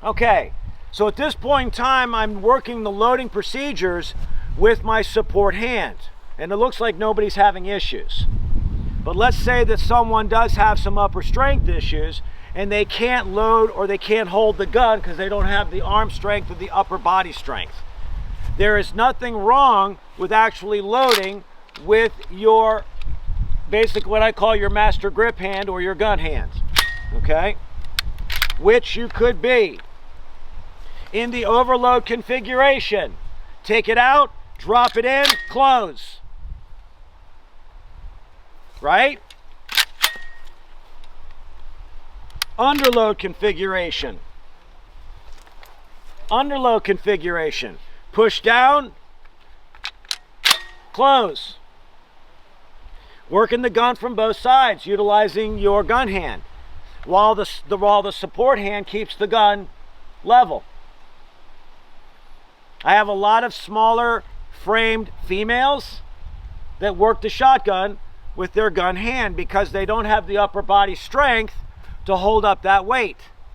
Okay, so at this point in time, I'm working the loading procedures with my support hand, and it looks like nobody's having issues. But let's say that someone does have some upper strength issues and they can't load or they can't hold the gun because they don't have the arm strength or the upper body strength. There is nothing wrong with actually loading with your, basically what I call your master grip hand or your gun hand, okay? Which you could be in the overload configuration. Take it out, drop it in, close. Right? Underload configuration. Underload configuration. Push down, close. Working the gun from both sides, utilizing your gun hand, while the support hand keeps the gun level. I have a lot of smaller framed females that work the shotgun with their gun hand because they don't have the upper body strength to hold up that weight.